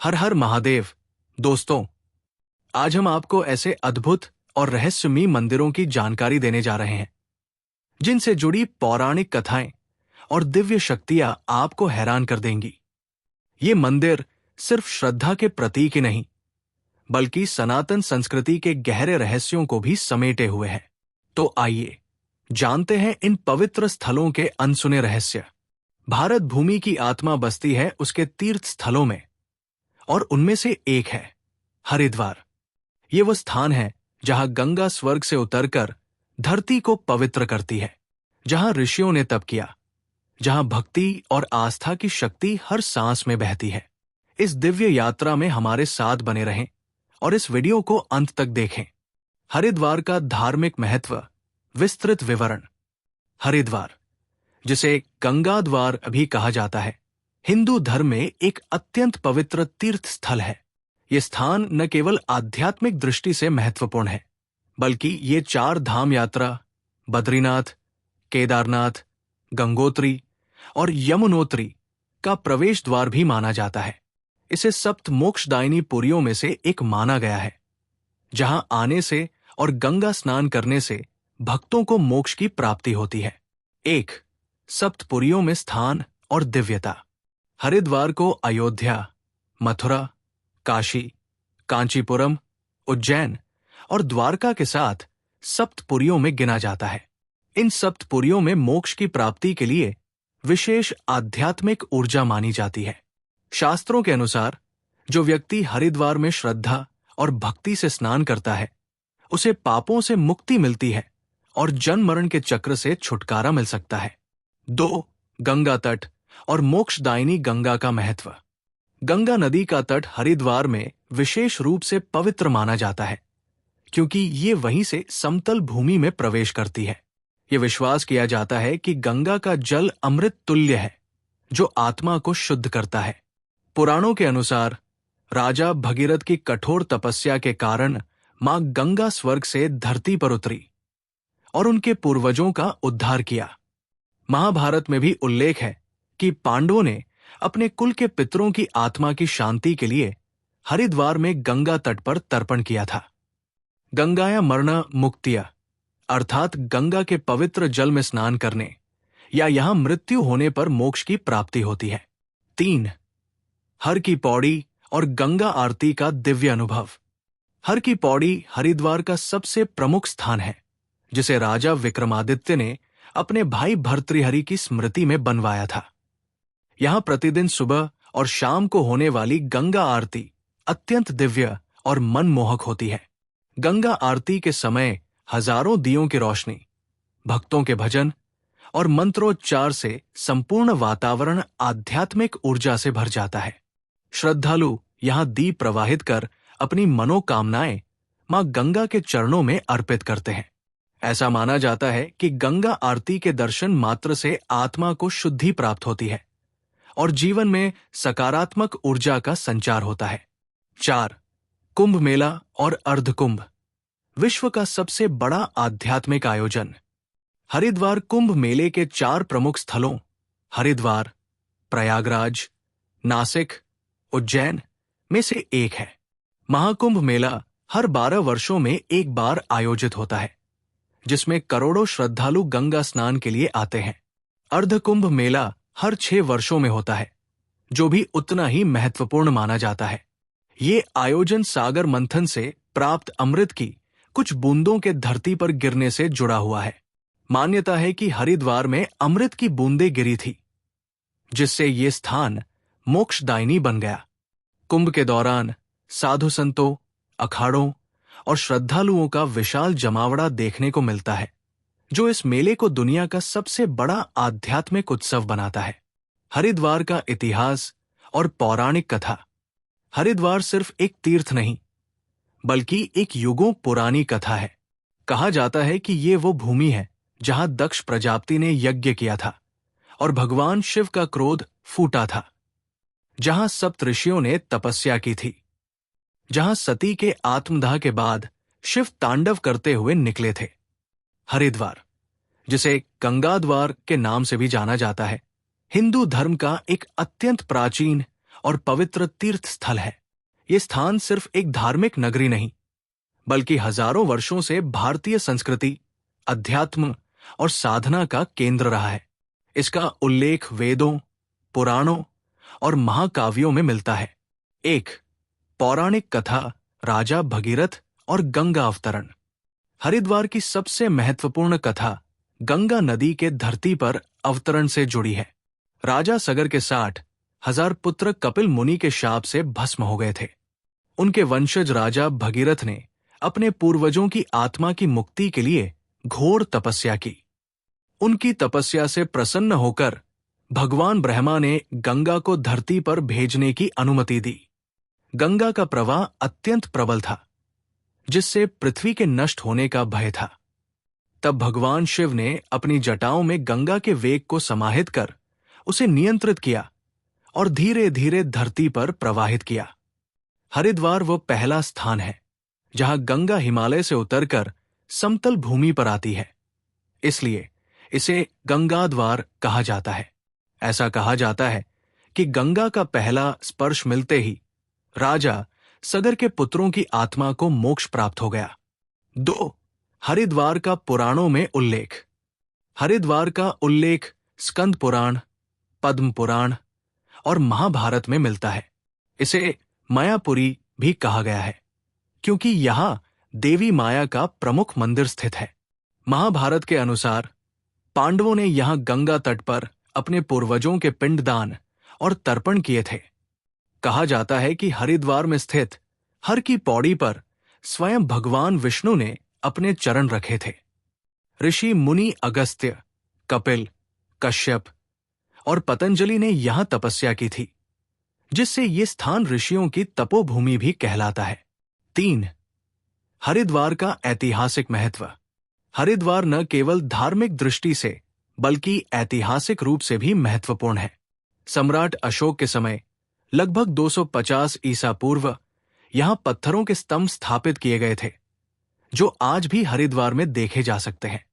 हर हर महादेव। दोस्तों, आज हम आपको ऐसे अद्भुत और रहस्यमयी मंदिरों की जानकारी देने जा रहे हैं जिनसे जुड़ी पौराणिक कथाएं और दिव्य शक्तियां आपको हैरान कर देंगी। ये मंदिर सिर्फ श्रद्धा के प्रतीक ही नहीं, बल्कि सनातन संस्कृति के गहरे रहस्यों को भी समेटे हुए हैं। तो आइए जानते हैं इन पवित्र स्थलों के अनसुने रहस्य। भारत भूमि की आत्मा बसती है उसके तीर्थ स्थलों में, और उनमें से एक है हरिद्वार। ये वो स्थान है जहां गंगा स्वर्ग से उतरकर धरती को पवित्र करती है, जहां ऋषियों ने तप किया, जहां भक्ति और आस्था की शक्ति हर सांस में बहती है। इस दिव्य यात्रा में हमारे साथ बने रहें और इस वीडियो को अंत तक देखें। हरिद्वार का धार्मिक महत्व, विस्तृत विवरण। हरिद्वार, जिसे गंगा द्वार भी कहा जाता है, हिंदू धर्म में एक अत्यंत पवित्र तीर्थ स्थल है। ये स्थान न केवल आध्यात्मिक दृष्टि से महत्वपूर्ण है, बल्कि ये 4 धाम यात्रा, बद्रीनाथ, केदारनाथ, गंगोत्री और यमुनोत्री का प्रवेश द्वार भी माना जाता है। इसे सप्त मोक्षदायिनी पुरियों में से एक माना गया है, जहां आने से और गंगा स्नान करने से भक्तों को मोक्ष की प्राप्ति होती है। 1. सप्तपुरियों में स्थान और दिव्यता। हरिद्वार को अयोध्या, मथुरा, काशी, कांचीपुरम, उज्जैन और द्वारका के साथ सप्तपुरियों में गिना जाता है। इन सप्तपुरियों में मोक्ष की प्राप्ति के लिए विशेष आध्यात्मिक ऊर्जा मानी जाती है। शास्त्रों के अनुसार जो व्यक्ति हरिद्वार में श्रद्धा और भक्ति से स्नान करता है, उसे पापों से मुक्ति मिलती है और जन्म मरण के चक्र से छुटकारा मिल सकता है। 2. गंगा तट और मोक्षदायिनी गंगा का महत्व। गंगा नदी का तट हरिद्वार में विशेष रूप से पवित्र माना जाता है, क्योंकि ये वहीं से समतल भूमि में प्रवेश करती है। ये विश्वास किया जाता है कि गंगा का जल अमृत तुल्य है, जो आत्मा को शुद्ध करता है। पुराणों के अनुसार राजा भगीरथ की कठोर तपस्या के कारण मां गंगा स्वर्ग से धरती पर उतरी और उनके पूर्वजों का उद्धार किया। महाभारत में भी उल्लेख है कि पांडवों ने अपने कुल के पितरों की आत्मा की शांति के लिए हरिद्वार में गंगा तट पर तर्पण किया था। गंगाया मरण मुक्तिया, अर्थात गंगा के पवित्र जल में स्नान करने या यहां मृत्यु होने पर मोक्ष की प्राप्ति होती है। 3. हर की पौड़ी और गंगा आरती का दिव्य अनुभव। हर की पौड़ी हरिद्वार का सबसे प्रमुख स्थान है, जिसे राजा विक्रमादित्य ने अपने भाई भर्तृहरि की स्मृति में बनवाया था। यहां प्रतिदिन सुबह और शाम को होने वाली गंगा आरती अत्यंत दिव्य और मनमोहक होती है। गंगा आरती के समय हजारों दियों की रोशनी, भक्तों के भजन और मंत्रोच्चार से संपूर्ण वातावरण आध्यात्मिक ऊर्जा से भर जाता है। श्रद्धालु यहां दीप प्रवाहित कर अपनी मनोकामनाएं मां गंगा के चरणों में अर्पित करते हैं। ऐसा माना जाता है कि गंगा आरती के दर्शन मात्र से आत्मा को शुद्धि प्राप्त होती है और जीवन में सकारात्मक ऊर्जा का संचार होता है। 4. कुंभ मेला और अर्धकुंभ। विश्व का सबसे बड़ा आध्यात्मिक आयोजन। हरिद्वार कुंभ मेले के 4 प्रमुख स्थलों हरिद्वार, प्रयागराज, नासिक, उज्जैन में से एक है। महाकुंभ मेला हर 12 वर्षों में एक बार आयोजित होता है, जिसमें करोड़ों श्रद्धालु गंगा स्नान के लिए आते हैं। अर्धकुंभ मेला हर 6 वर्षों में होता है, जो भी उतना ही महत्वपूर्ण माना जाता है। ये आयोजन सागर मंथन से प्राप्त अमृत की कुछ बूंदों के धरती पर गिरने से जुड़ा हुआ है। मान्यता है कि हरिद्वार में अमृत की बूंदें गिरी थी, जिससे ये स्थान मोक्षदायिनी बन गया। कुंभ के दौरान साधु संतों, अखाड़ों और श्रद्धालुओं का विशाल जमावड़ा देखने को मिलता है, जो इस मेले को दुनिया का सबसे बड़ा आध्यात्मिक उत्सव बनाता है। हरिद्वार का इतिहास और पौराणिक कथा। हरिद्वार सिर्फ एक तीर्थ नहीं, बल्कि एक युगों पुरानी कथा है। कहा जाता है कि ये वो भूमि है जहां दक्ष प्रजापति ने यज्ञ किया था और भगवान शिव का क्रोध फूटा था, जहां सप्त ऋषियों ने तपस्या की थी, जहां सती के आत्मदाह के बाद शिव तांडव करते हुए निकले थे। हरिद्वार, जिसे गंगा द्वार के नाम से भी जाना जाता है, हिंदू धर्म का एक अत्यंत प्राचीन और पवित्र तीर्थ स्थल है। ये स्थान सिर्फ एक धार्मिक नगरी नहीं, बल्कि हजारों वर्षों से भारतीय संस्कृति, अध्यात्म और साधना का केंद्र रहा है। इसका उल्लेख वेदों, पुराणों और महाकाव्यों में मिलता है। एक पौराणिक कथा, राजा भगीरथ और गंगा अवतरण। हरिद्वार की सबसे महत्वपूर्ण कथा गंगा नदी के धरती पर अवतरण से जुड़ी है। राजा सगर के 60,000 पुत्र कपिल मुनि के शाप से भस्म हो गए थे। उनके वंशज राजा भगीरथ ने अपने पूर्वजों की आत्मा की मुक्ति के लिए घोर तपस्या की। उनकी तपस्या से प्रसन्न होकर भगवान ब्रह्मा ने गंगा को धरती पर भेजने की अनुमति दी। गंगा का प्रवाह अत्यंत प्रबल था, जिससे पृथ्वी के नष्ट होने का भय था। तब भगवान शिव ने अपनी जटाओं में गंगा के वेग को समाहित कर उसे नियंत्रित किया और धीरे धीरे धरती पर प्रवाहित किया। हरिद्वार वो पहला स्थान है जहां गंगा हिमालय से उतरकर समतल भूमि पर आती है, इसलिए इसे गंगाद्वार कहा जाता है। ऐसा कहा जाता है कि गंगा का पहला स्पर्श मिलते ही राजा सगर के पुत्रों की आत्मा को मोक्ष प्राप्त हो गया। 2. हरिद्वार का पुराणों में उल्लेख। हरिद्वार का उल्लेख स्कंद पुराण, पद्म पुराण और महाभारत में मिलता है। इसे मायापुरी भी कहा गया है, क्योंकि यहां देवी माया का प्रमुख मंदिर स्थित है। महाभारत के अनुसार पांडवों ने यहां गंगा तट पर अपने पूर्वजों के पिंडदान और तर्पण किए थे। कहा जाता है कि हरिद्वार में स्थित हर की पौड़ी पर स्वयं भगवान विष्णु ने अपने चरण रखे थे। ऋषि मुनि अगस्त्य, कपिल, कश्यप और पतंजलि ने यहां तपस्या की थी, जिससे ये स्थान ऋषियों की तपोभूमि भी कहलाता है। 3. हरिद्वार का ऐतिहासिक महत्व। हरिद्वार न केवल धार्मिक दृष्टि से बल्कि ऐतिहासिक रूप से भी महत्वपूर्ण है। सम्राट अशोक के समय लगभग 250 ईसा पूर्व यहां पत्थरों के स्तंभ स्थापित किए गए थे, जो आज भी हरिद्वार में देखे जा सकते हैं।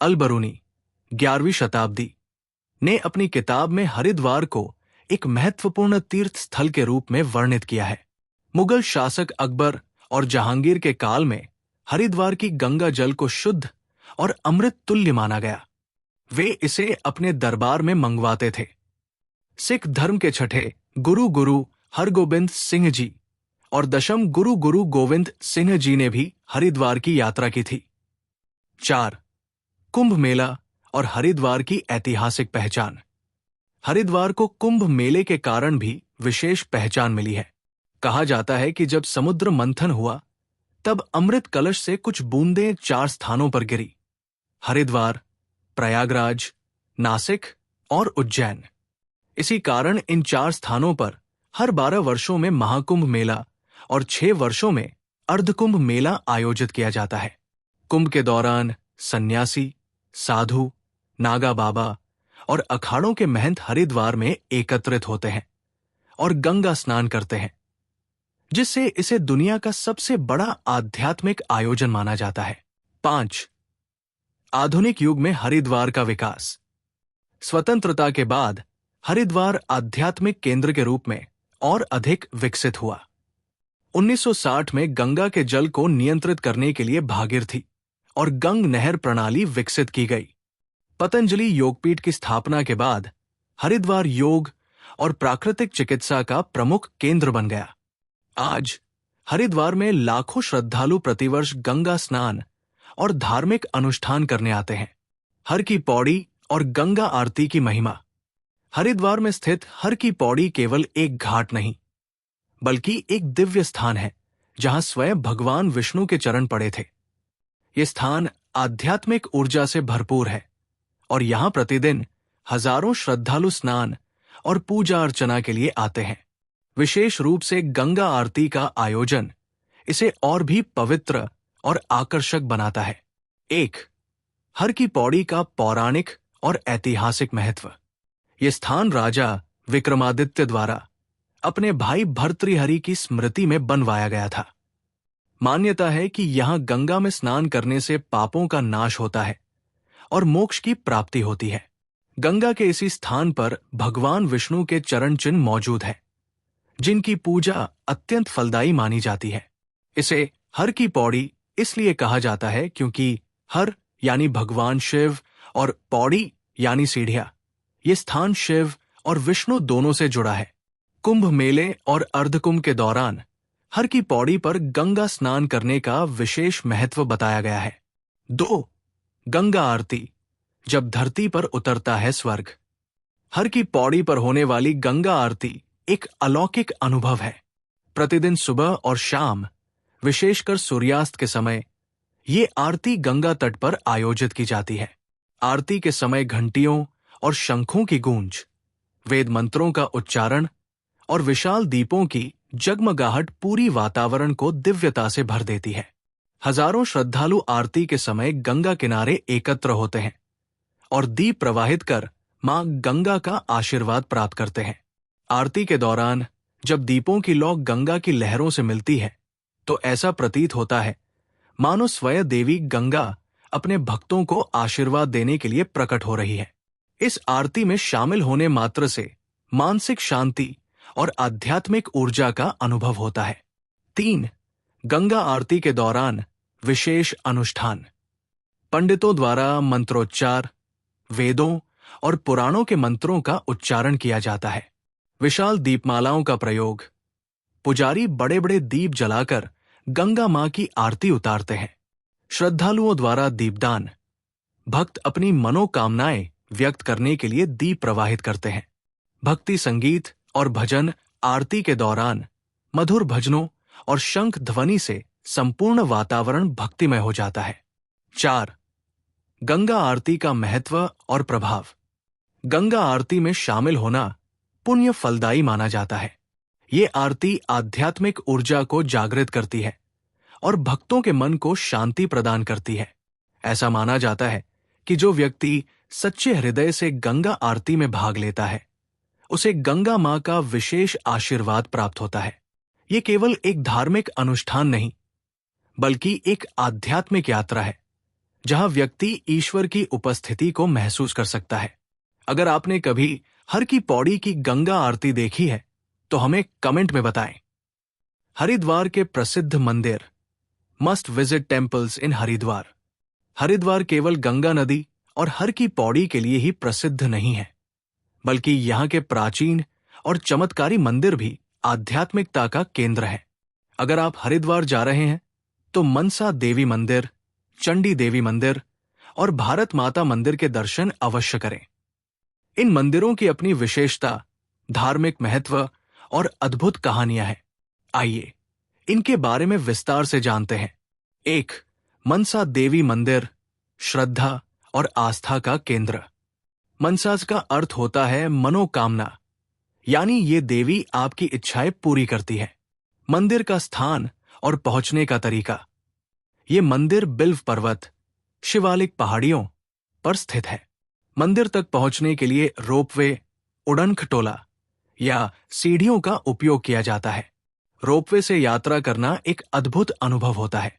अल-बरूनी 11वीं शताब्दी ने अपनी किताब में हरिद्वार को एक महत्वपूर्ण तीर्थ स्थल के रूप में वर्णित किया है। मुगल शासक अकबर और जहांगीर के काल में हरिद्वार की गंगा जल को शुद्ध और अमृत तुल्य माना गया। वे इसे अपने दरबार में मंगवाते थे। सिख धर्म के छठे गुरु हरगोबिंद सिंह जी और दशम गुरु गोविंद सिंह जी ने भी हरिद्वार की यात्रा की थी। 4. कुंभ मेला और हरिद्वार की ऐतिहासिक पहचान। हरिद्वार को कुंभ मेले के कारण भी विशेष पहचान मिली है। कहा जाता है कि जब समुद्र मंथन हुआ, तब अमृत कलश से कुछ बूंदें 4 स्थानों पर गिरी: हरिद्वार, प्रयागराज, नासिक और उज्जैन। इसी कारण इन 4 स्थानों पर हर 12 वर्षों में महाकुंभ मेला और 6 वर्षों में अर्धकुंभ मेला आयोजित किया जाता है। कुंभ के दौरान सन्यासी, साधु, नागा बाबा और अखाड़ों के महंत हरिद्वार में एकत्रित होते हैं और गंगा स्नान करते हैं, जिससे इसे दुनिया का सबसे बड़ा आध्यात्मिक आयोजन माना जाता है। 5. आधुनिक युग में हरिद्वार का विकास। स्वतंत्रता के बाद हरिद्वार आध्यात्मिक केंद्र के रूप में और अधिक विकसित हुआ। 1960 में गंगा के जल को नियंत्रित करने के लिए भागीरथी और गंग नहर प्रणाली विकसित की गई। पतंजलि योगपीठ की स्थापना के बाद हरिद्वार योग और प्राकृतिक चिकित्सा का प्रमुख केंद्र बन गया। आज हरिद्वार में लाखों श्रद्धालु प्रतिवर्ष गंगा स्नान और धार्मिक अनुष्ठान करने आते हैं। हर की पौड़ी और गंगा आरती की महिमा। हरिद्वार में स्थित हर की पौड़ी केवल एक घाट नहीं, बल्कि एक दिव्य स्थान है जहां स्वयं भगवान विष्णु के चरण पड़े थे। ये स्थान आध्यात्मिक ऊर्जा से भरपूर है और यहां प्रतिदिन हजारों श्रद्धालु स्नान और पूजा अर्चना के लिए आते हैं। विशेष रूप से गंगा आरती का आयोजन इसे और भी पवित्र और आकर्षक बनाता है। 1. हर की पौड़ी का पौराणिक और ऐतिहासिक महत्व। ये स्थान राजा विक्रमादित्य द्वारा अपने भाई भर्तृहरि की स्मृति में बनवाया गया था। मान्यता है कि यहां गंगा में स्नान करने से पापों का नाश होता है और मोक्ष की प्राप्ति होती है। गंगा के इसी स्थान पर भगवान विष्णु के चरण चिन्ह मौजूद हैं, जिनकी पूजा अत्यंत फलदायी मानी जाती है। इसे हर की पौड़ी इसलिए कहा जाता है क्योंकि हर यानी भगवान शिव और पौड़ी यानी सीढ़ियां, ये स्थान शिव और विष्णु दोनों से जुड़ा है। कुंभ मेले और अर्धकुंभ के दौरान हर की पौड़ी पर गंगा स्नान करने का विशेष महत्व बताया गया है। 2. गंगा आरती, जब धरती पर उतरता है स्वर्ग। हर की पौड़ी पर होने वाली गंगा आरती एक अलौकिक अनुभव है। प्रतिदिन सुबह और शाम, विशेषकर सूर्यास्त के समय, ये आरती गंगा तट पर आयोजित की जाती है। आरती के समय घंटियों और शंखों की गूंज, वेद मंत्रों का उच्चारण और विशाल दीपों की जगमगाहट पूरी वातावरण को दिव्यता से भर देती है। हजारों श्रद्धालु आरती के समय गंगा किनारे एकत्र होते हैं और दीप प्रवाहित कर मां गंगा का आशीर्वाद प्राप्त करते हैं। आरती के दौरान जब दीपों की लौ गंगा की लहरों से मिलती है तो ऐसा प्रतीत होता है मानो स्वयं देवी गंगा अपने भक्तों को आशीर्वाद देने के लिए प्रकट हो रही है। इस आरती में शामिल होने मात्र से मानसिक शांति और आध्यात्मिक ऊर्जा का अनुभव होता है। 3. गंगा आरती के दौरान विशेष अनुष्ठान। पंडितों द्वारा मंत्रोच्चार, वेदों और पुराणों के मंत्रों का उच्चारण किया जाता है। विशाल दीपमालाओं का प्रयोग, पुजारी बड़े बड़े दीप जलाकर गंगा मां की आरती उतारते हैं। श्रद्धालुओं द्वारा दीपदान, भक्त अपनी मनोकामनाएं व्यक्त करने के लिए दीप प्रवाहित करते हैं। भक्ति संगीत और भजन आरती के दौरान मधुर भजनों और शंख ध्वनि से संपूर्ण वातावरण भक्तिमय हो जाता है। 4. गंगा आरती का महत्व और प्रभाव। गंगा आरती में शामिल होना पुण्य फलदायी माना जाता है। ये आरती आध्यात्मिक ऊर्जा को जागृत करती है और भक्तों के मन को शांति प्रदान करती है। ऐसा माना जाता है कि जो व्यक्ति सच्चे हृदय से गंगा आरती में भाग लेता है, उसे गंगा मां का विशेष आशीर्वाद प्राप्त होता है। ये केवल एक धार्मिक अनुष्ठान नहीं, बल्कि एक आध्यात्मिक यात्रा है, जहां व्यक्ति ईश्वर की उपस्थिति को महसूस कर सकता है। अगर आपने कभी हर की पौड़ी की गंगा आरती देखी है, तो हमें कमेंट में बताएं। हरिद्वार के प्रसिद्ध मंदिर। Must visit temples in Haridwar. Haridwar केवल गंगा नदी और हर की पौड़ी के लिए ही प्रसिद्ध नहीं है, बल्कि यहाँ के प्राचीन और चमत्कारी मंदिर भी आध्यात्मिकता का केंद्र है। अगर आप हरिद्वार जा रहे हैं तो मनसा देवी मंदिर, चंडी देवी मंदिर और भारत माता मंदिर के दर्शन अवश्य करें। इन मंदिरों की अपनी विशेषता, धार्मिक महत्व और अद्भुत कहानियां हैं। आइए इनके बारे में विस्तार से जानते हैं। 1. मनसा देवी मंदिर, श्रद्धा और आस्था का केंद्र। मनसा का अर्थ होता है मनोकामना, यानी ये देवी आपकी इच्छाएं पूरी करती है। मंदिर का स्थान और पहुंचने का तरीका। ये मंदिर बिल्व पर्वत, शिवालिक पहाड़ियों पर स्थित है। मंदिर तक पहुंचने के लिए रोपवे, उड़न खटोला या सीढ़ियों का उपयोग किया जाता है। रोपवे से यात्रा करना एक अद्भुत अनुभव होता है,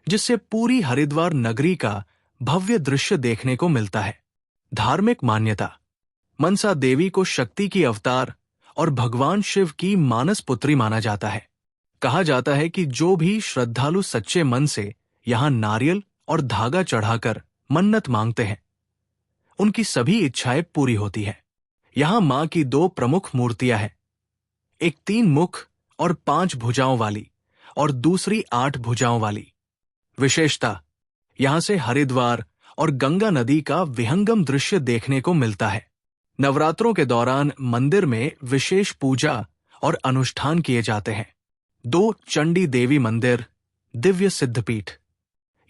जिससे पूरी हरिद्वार नगरी का भव्य दृश्य देखने को मिलता है। धार्मिक मान्यता। मनसा देवी को शक्ति की अवतार और भगवान शिव की मानस पुत्री माना जाता है। कहा जाता है कि जो भी श्रद्धालु सच्चे मन से यहाँ नारियल और धागा चढ़ाकर मन्नत मांगते हैं, उनकी सभी इच्छाएं पूरी होती है। यहाँ मां की 2 प्रमुख मूर्तियां हैं, एक 3 मुख और 5 भुजाओं वाली और दूसरी 8 भुजाओं वाली। विशेषता, यहां से हरिद्वार और गंगा नदी का विहंगम दृश्य देखने को मिलता है। नवरात्रों के दौरान मंदिर में विशेष पूजा और अनुष्ठान किए जाते हैं। 2. चंडी देवी मंदिर, दिव्य सिद्धपीठ।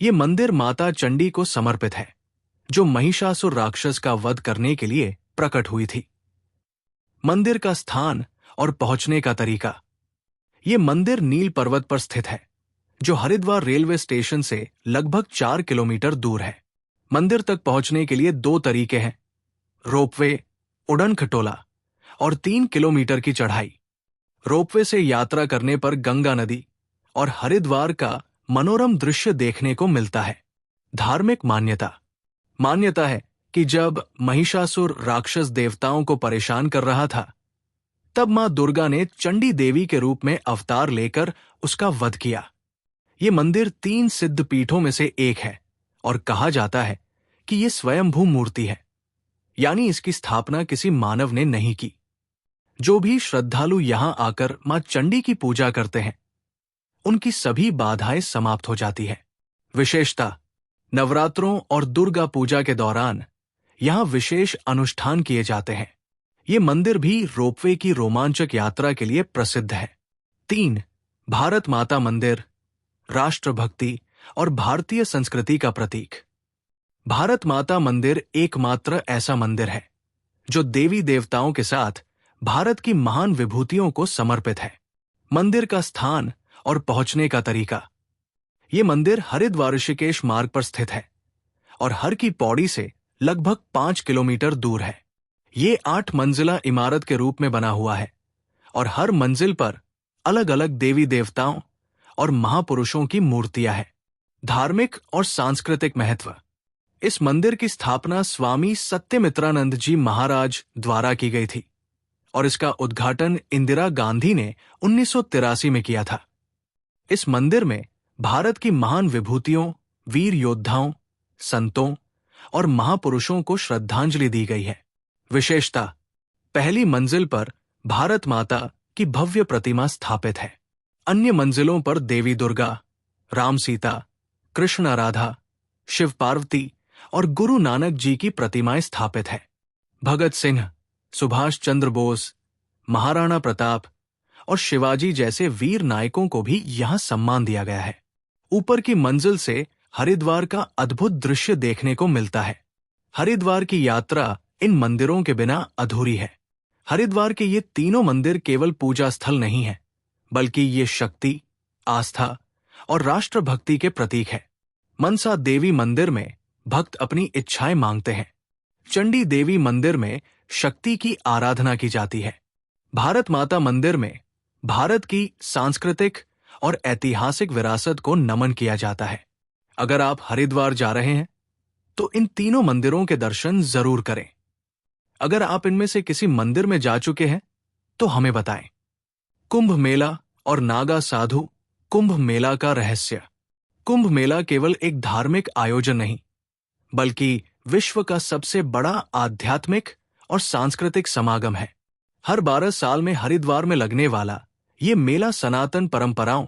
ये मंदिर माता चंडी को समर्पित है, जो महिषासुर राक्षस का वध करने के लिए प्रकट हुई थी। मंदिर का स्थान और पहुंचने का तरीका। ये मंदिर नील पर्वत पर स्थित है, जो हरिद्वार रेलवे स्टेशन से लगभग 4 किलोमीटर दूर है। मंदिर तक पहुंचने के लिए 2 तरीके हैं, रोपवे, उड़न खटोला और 3 किलोमीटर की चढ़ाई। रोपवे से यात्रा करने पर गंगा नदी और हरिद्वार का मनोरम दृश्य देखने को मिलता है। धार्मिक मान्यता है कि जब महिषासुर राक्षस देवताओं को परेशान कर रहा था, तब मां दुर्गा ने चंडी देवी के रूप में अवतार लेकर उसका वध किया। ये मंदिर 3 सिद्ध पीठों में से एक है और कहा जाता है कि ये स्वयंभू मूर्ति है, यानी इसकी स्थापना किसी मानव ने नहीं की। जो भी श्रद्धालु यहां आकर मां चंडी की पूजा करते हैं, उनकी सभी बाधाएं समाप्त हो जाती है। विशेषता, नवरात्रों और दुर्गा पूजा के दौरान यहां विशेष अनुष्ठान किए जाते हैं। ये मंदिर भी रोपवे की रोमांचक यात्रा के लिए प्रसिद्ध है। 3. भारत माता मंदिर, राष्ट्रभक्ति और भारतीय संस्कृति का प्रतीक। भारत माता मंदिर एकमात्र ऐसा मंदिर है जो देवी देवताओं के साथ भारत की महान विभूतियों को समर्पित है। मंदिर का स्थान और पहुंचने का तरीका। ये मंदिर हरिद्वार ऋषिकेश मार्ग पर स्थित है और हर की पौड़ी से लगभग 5 किलोमीटर दूर है। ये 8 मंजिला इमारत के रूप में बना हुआ है और हर मंजिल पर अलग अलग देवी देवताओं और महापुरुषों की मूर्तियां हैं। धार्मिक और सांस्कृतिक महत्व। इस मंदिर की स्थापना स्वामी सत्यमित्रानंद जी महाराज द्वारा की गई थी और इसका उद्घाटन इंदिरा गांधी ने 1983 में किया था। इस मंदिर में भारत की महान विभूतियों, वीर योद्धाओं, संतों और महापुरुषों को श्रद्धांजलि दी गई है। विशेषता, पहली मंजिल पर भारत माता की भव्य प्रतिमा स्थापित है। अन्य मंजिलों पर देवी दुर्गा, राम सीता, कृष्ण राधा, शिव पार्वती और गुरु नानक जी की प्रतिमाएं स्थापित है। भगत सिंह, सुभाष चंद्र बोस, महाराणा प्रताप और शिवाजी जैसे वीर नायकों को भी यहां सम्मान दिया गया है। ऊपर की मंजिल से हरिद्वार का अद्भुत दृश्य देखने को मिलता है। हरिद्वार की यात्रा इन मंदिरों के बिना अधूरी है। हरिद्वार के ये तीनों मंदिर केवल पूजा स्थल नहीं है, बल्कि ये शक्ति, आस्था और राष्ट्रभक्ति के प्रतीक है। मनसा देवी मंदिर में भक्त अपनी इच्छाएं मांगते हैं। चंडी देवी मंदिर में शक्ति की आराधना की जाती है। भारत माता मंदिर में भारत की सांस्कृतिक और ऐतिहासिक विरासत को नमन किया जाता है। अगर आप हरिद्वार जा रहे हैं तो इन तीनों मंदिरों के दर्शन जरूर करें। अगर आप इनमें से किसी मंदिर में जा चुके हैं तो हमें बताएं। कुंभ मेला और नागा साधु कुंभ मेला का रहस्य। कुंभ मेला केवल एक धार्मिक आयोजन नहीं, बल्कि विश्व का सबसे बड़ा आध्यात्मिक और सांस्कृतिक समागम है। हर 12 साल में हरिद्वार में लगने वाला ये मेला सनातन परंपराओं,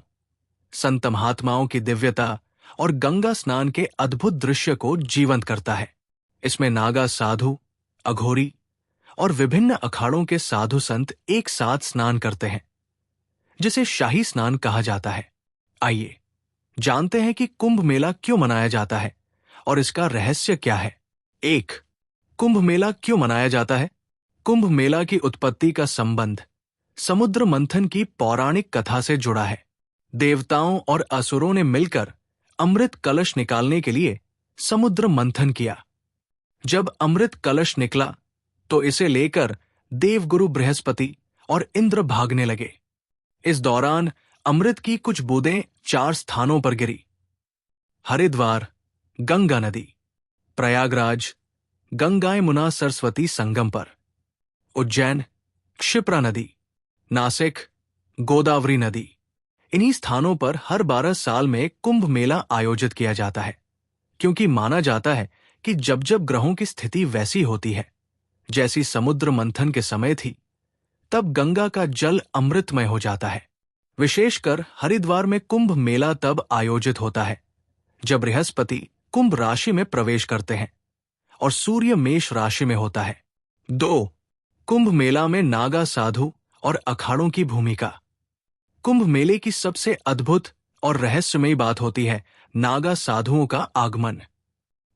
संत महात्माओं की दिव्यता और गंगा स्नान के अद्भुत दृश्य को जीवंत करता है। इसमें नागा साधु, अघोरी और विभिन्न अखाड़ों के साधु संत एक साथ स्नान करते हैं, जिसे शाही स्नान कहा जाता है। आइए जानते हैं कि कुंभ मेला क्यों मनाया जाता है और इसका रहस्य क्या है। 1. कुंभ मेला क्यों मनाया जाता है? कुंभ मेला की उत्पत्ति का संबंध समुद्र मंथन की पौराणिक कथा से जुड़ा है। देवताओं और असुरों ने मिलकर अमृत कलश निकालने के लिए समुद्र मंथन किया। जब अमृत कलश निकला तो इसे लेकर देवगुरु बृहस्पति और इंद्र भागने लगे। इस दौरान अमृत की कुछ बूंदें 4 स्थानों पर गिरी। हरिद्वार, गंगा नदी, प्रयागराज, गंगा यमुना सरस्वती संगम पर, उज्जैन, क्षिप्रा नदी, नासिक, गोदावरी नदी। इन्हीं स्थानों पर हर 12 साल में कुंभ मेला आयोजित किया जाता है, क्योंकि माना जाता है कि जब जब ग्रहों की स्थिति वैसी होती है जैसी समुद्र मंथन के समय थी, तब गंगा का जल अमृतमय हो जाता है। विशेषकर हरिद्वार में कुंभ मेला तब आयोजित होता है जब बृहस्पति कुंभ राशि में प्रवेश करते हैं और सूर्य मेष राशि में होता है। 2. कुंभ मेला में नागा साधु और अखाड़ों की भूमिका। कुंभ मेले की सबसे अद्भुत और रहस्यमयी बात होती है नागा साधुओं का आगमन।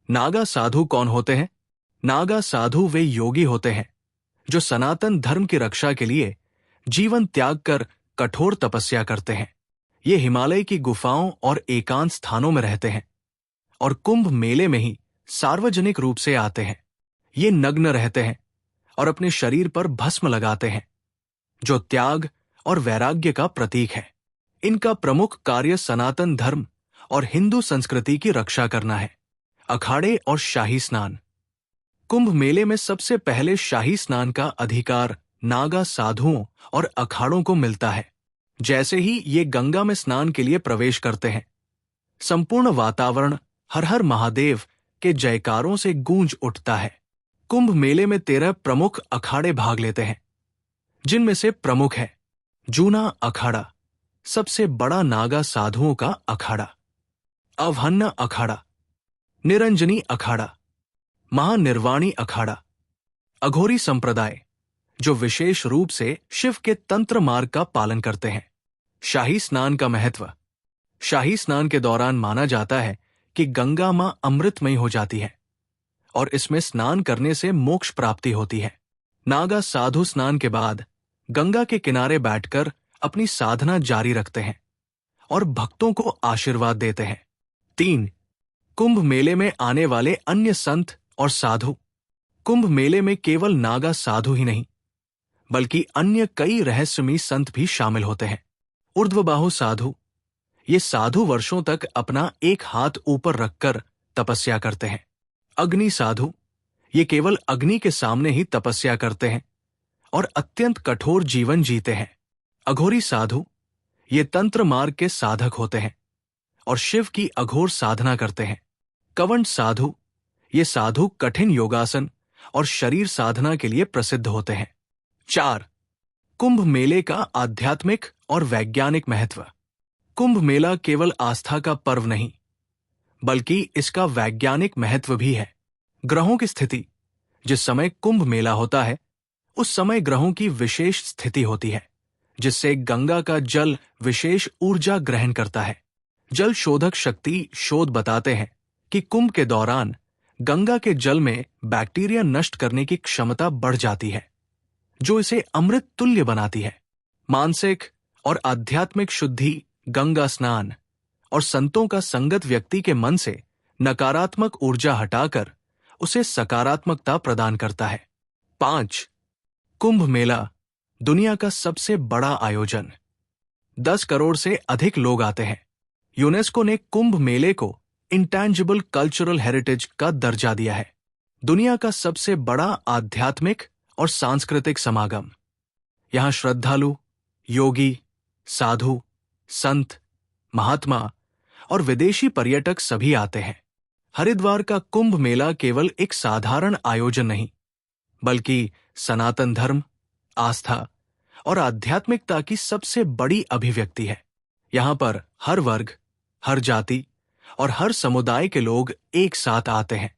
नागा साधु कौन होते हैं? नागा साधु वे योगी होते हैं जो सनातन धर्म की रक्षा के लिए जीवन त्याग कर कठोर तपस्या करते हैं। ये हिमालय की गुफाओं और एकांत स्थानों में रहते हैं और कुंभ मेले में ही सार्वजनिक रूप से आते हैं। ये नग्न रहते हैं और अपने शरीर पर भस्म लगाते हैं, जो त्याग और वैराग्य का प्रतीक है। इनका प्रमुख कार्य सनातन धर्म और हिंदू संस्कृति की रक्षा करना है। अखाड़े और शाही स्नान। कुंभ मेले में सबसे पहले शाही स्नान का अधिकार नागा साधुओं और अखाड़ों को मिलता है। जैसे ही ये गंगा में स्नान के लिए प्रवेश करते हैं, संपूर्ण वातावरण हर हर महादेव के जयकारों से गूंज उठता है। कुंभ मेले में 13 प्रमुख अखाड़े भाग लेते हैं, जिनमें से प्रमुख है जूना अखाड़ा, सबसे बड़ा नागा साधुओं का अखाड़ा, अवहन्ना अखाड़ा, निरंजनी अखाड़ा, महानिर्वाणी अखाड़ा, अघोरी संप्रदाय जो विशेष रूप से शिव के तंत्र मार्ग का पालन करते हैं। शाही स्नान का महत्व। शाही स्नान के दौरान माना जाता है कि गंगा मां अमृतमयी हो जाती है और इसमें स्नान करने से मोक्ष प्राप्ति होती है। नागा साधु स्नान के बाद गंगा के किनारे बैठकर अपनी साधना जारी रखते हैं और भक्तों को आशीर्वाद देते हैं। 3. कुंभ मेले में आने वाले अन्य संत और साधु। कुंभ मेले में केवल नागा साधु ही नहीं, बल्कि अन्य कई रहस्यमयी संत भी शामिल होते हैं। ऊर्ध्वबाहु साधु। ये साधु वर्षों तक अपना एक हाथ ऊपर रखकर तपस्या करते हैं। अग्नि साधु। ये केवल अग्नि के सामने ही तपस्या करते हैं और अत्यंत कठोर जीवन जीते हैं। अघोरी साधु। ये तंत्र मार्ग के साधक होते हैं और शिव की अघोर साधना करते हैं। कवंट साधु। ये साधु कठिन योगासन और शरीर साधना के लिए प्रसिद्ध होते हैं। 4. कुंभ मेले का आध्यात्मिक और वैज्ञानिक महत्व। कुंभ मेला केवल आस्था का पर्व नहीं, बल्कि इसका वैज्ञानिक महत्व भी है। ग्रहों की स्थिति। जिस समय कुंभ मेला होता है, उस समय ग्रहों की विशेष स्थिति होती है, जिससे गंगा का जल विशेष ऊर्जा ग्रहण करता है। जल शोधक शक्ति शोध बताते हैं कि कुंभ के दौरान गंगा के जल में बैक्टीरिया नष्ट करने की क्षमता बढ़ जाती है, जो इसे अमृत तुल्य बनाती है। मानसिक और आध्यात्मिक शुद्धि। गंगा स्नान और संतों का संगत व्यक्ति के मन से नकारात्मक ऊर्जा हटाकर उसे सकारात्मकता प्रदान करता है। 5. कुंभ मेला दुनिया का सबसे बड़ा आयोजन। 10 करोड़ से अधिक लोग आते हैं। यूनेस्को ने कुंभ मेले को इंटैंजिबल कल्चरल हेरिटेज का दर्जा दिया है। दुनिया का सबसे बड़ा आध्यात्मिक और सांस्कृतिक समागम। यहां श्रद्धालु, योगी, साधु, संत, महात्मा और विदेशी पर्यटक सभी आते हैं। हरिद्वार का कुंभ मेला केवल एक साधारण आयोजन नहीं, बल्कि सनातन धर्म, आस्था और आध्यात्मिकता की सबसे बड़ी अभिव्यक्ति है। यहां पर हर वर्ग, हर जाति और हर समुदाय के लोग एक साथ आते हैं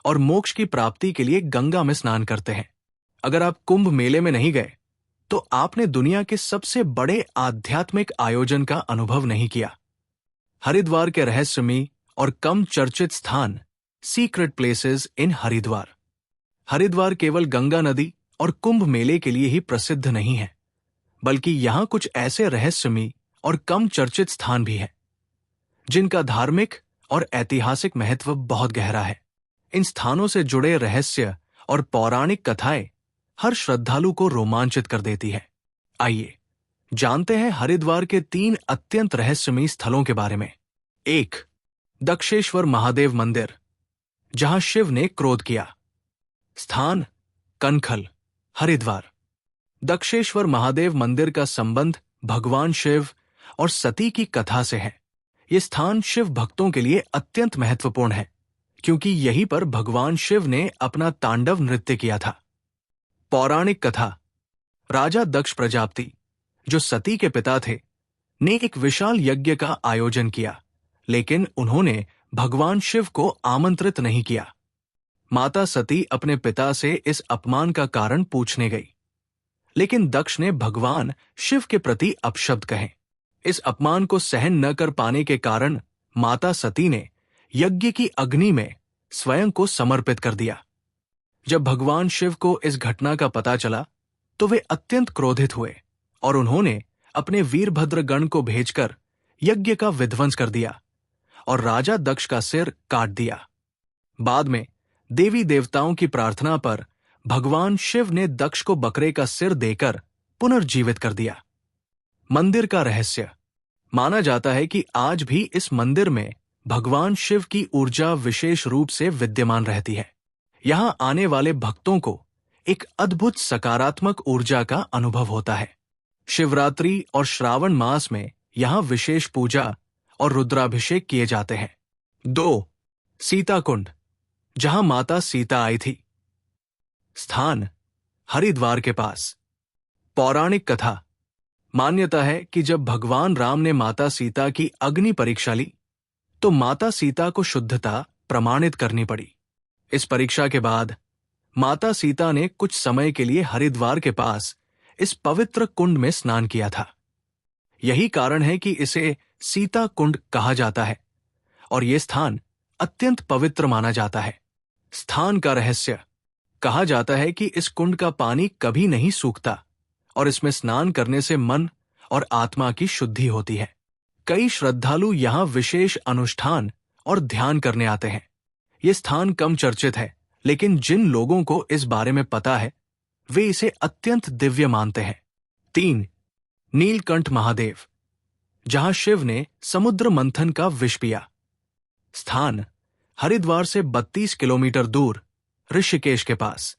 और मोक्ष की प्राप्ति के लिए गंगा में स्नान करते हैं। अगर आप कुंभ मेले में नहीं गए, तो आपने दुनिया के सबसे बड़े आध्यात्मिक आयोजन का अनुभव नहीं किया। हरिद्वार के रहस्यमयी और कम चर्चित स्थान। Secret places in Haridwar. Haridwar केवल गंगा नदी और कुंभ मेले के लिए ही प्रसिद्ध नहीं है, बल्कि यहां कुछ ऐसे रहस्यमयी और कम चर्चित स्थान भी हैं, जिनका धार्मिक और ऐतिहासिक महत्व बहुत गहरा है। इन स्थानों से जुड़े रहस्य और पौराणिक कथाएं हर श्रद्धालु को रोमांचित कर देती है। आइए जानते हैं हरिद्वार के 3 अत्यंत रहस्यमयी स्थलों के बारे में। 1. दक्षेश्वर महादेव मंदिर, जहां शिव ने क्रोध किया। स्थान कनखल, हरिद्वार। दक्षेश्वर महादेव मंदिर का संबंध भगवान शिव और सती की कथा से है। यह स्थान शिव भक्तों के लिए अत्यंत महत्वपूर्ण है, क्योंकि यहीं पर भगवान शिव ने अपना तांडव नृत्य किया था। पौराणिक कथा। राजा दक्ष प्रजापति, जो सती के पिता थे, ने एक विशाल यज्ञ का आयोजन किया, लेकिन उन्होंने भगवान शिव को आमंत्रित नहीं किया। माता सती अपने पिता से इस अपमान का कारण पूछने गई, लेकिन दक्ष ने भगवान शिव के प्रति अपशब्द कहे। इस अपमान को सहन न कर पाने के कारण माता सती ने यज्ञ की अग्नि में स्वयं को समर्पित कर दिया। जब भगवान शिव को इस घटना का पता चला, तो वे अत्यंत क्रोधित हुए और उन्होंने अपने वीरभद्र गण को भेजकर यज्ञ का विध्वंस कर दिया और राजा दक्ष का सिर काट दिया। बाद में देवी देवताओं की प्रार्थना पर भगवान शिव ने दक्ष को बकरे का सिर देकर पुनर्जीवित कर दिया। मंदिर का रहस्य। माना जाता है कि आज भी इस मंदिर में भगवान शिव की ऊर्जा विशेष रूप से विद्यमान रहती है। यहां आने वाले भक्तों को एक अद्भुत सकारात्मक ऊर्जा का अनुभव होता है। शिवरात्रि और श्रावण मास में यहां विशेष पूजा और रुद्राभिषेक किए जाते हैं। 2. सीता कुंड, जहां माता सीता आई थी। स्थान हरिद्वार के पास। पौराणिक कथा। मान्यता है कि जब भगवान राम ने माता सीता की अग्नि परीक्षा ली तो माता सीता को शुद्धता प्रमाणित करनी पड़ी। इस परीक्षा के बाद माता सीता ने कुछ समय के लिए हरिद्वार के पास इस पवित्र कुंड में स्नान किया था। यही कारण है कि इसे सीता कुंड कहा जाता है और यह स्थान अत्यंत पवित्र माना जाता है। स्थान का रहस्य। कहा जाता है कि इस कुंड का पानी कभी नहीं सूखता और इसमें स्नान करने से मन और आत्मा की शुद्धि होती है। कई श्रद्धालु यहां विशेष अनुष्ठान और ध्यान करने आते हैं। यह स्थान कम चर्चित है, लेकिन जिन लोगों को इस बारे में पता है वे इसे अत्यंत दिव्य मानते हैं। 3. नीलकंठ महादेव, जहां शिव ने समुद्र मंथन का विष पिया। स्थान हरिद्वार से 32 किलोमीटर दूर ऋषिकेश के पास।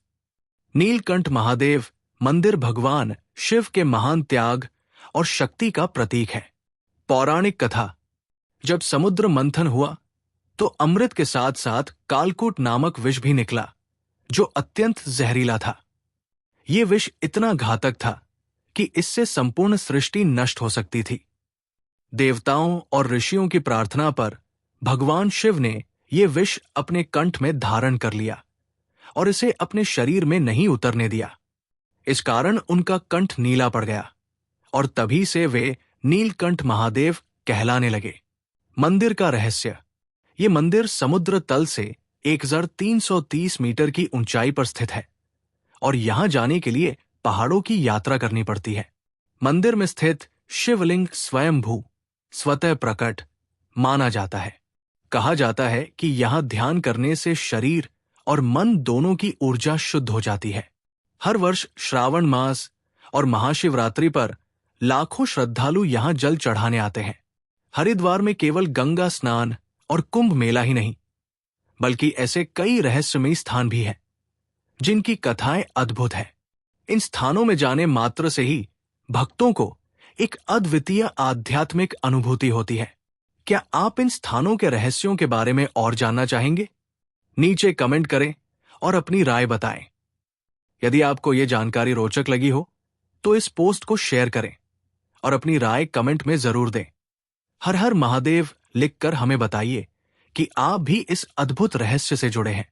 नीलकंठ महादेव मंदिर भगवान शिव के महान त्याग और शक्ति का प्रतीक है। पौराणिक कथा। जब समुद्र मंथन हुआ तो अमृत के साथ साथ कालकूट नामक विष भी निकला, जो अत्यंत जहरीला था। यह विष इतना घातक था कि इससे संपूर्ण सृष्टि नष्ट हो सकती थी। देवताओं और ऋषियों की प्रार्थना पर भगवान शिव ने यह विष अपने कंठ में धारण कर लिया और इसे अपने शरीर में नहीं उतरने दिया। इस कारण उनका कंठ नीला पड़ गया और तभी से वे नीलकंठ महादेव कहलाने लगे। मंदिर का रहस्य। ये मंदिर समुद्र तल से 1330 मीटर की ऊंचाई पर स्थित है और यहां जाने के लिए पहाड़ों की यात्रा करनी पड़ती है। मंदिर में स्थित शिवलिंग स्वयंभू स्वतः प्रकट माना जाता है। कहा जाता है कि यहां ध्यान करने से शरीर और मन दोनों की ऊर्जा शुद्ध हो जाती है। हर वर्ष श्रावण मास और महाशिवरात्रि पर लाखों श्रद्धालु यहां जल चढ़ाने आते हैं। हरिद्वार में केवल गंगा स्नान और कुंभ मेला ही नहीं, बल्कि ऐसे कई रहस्यमयी स्थान भी हैं जिनकी कथाएं अद्भुत हैं। इन स्थानों में जाने मात्र से ही भक्तों को एक अद्वितीय आध्यात्मिक अनुभूति होती है। क्या आप इन स्थानों के रहस्यों के बारे में और जानना चाहेंगे? नीचे कमेंट करें और अपनी राय बताएं। यदि आपको यह जानकारी रोचक लगी हो तो इस पोस्ट को शेयर करें और अपनी राय कमेंट में जरूर दें। हर हर महादेव लिखकर हमें बताइए कि आप भी इस अद्भुत रहस्य से जुड़े हैं।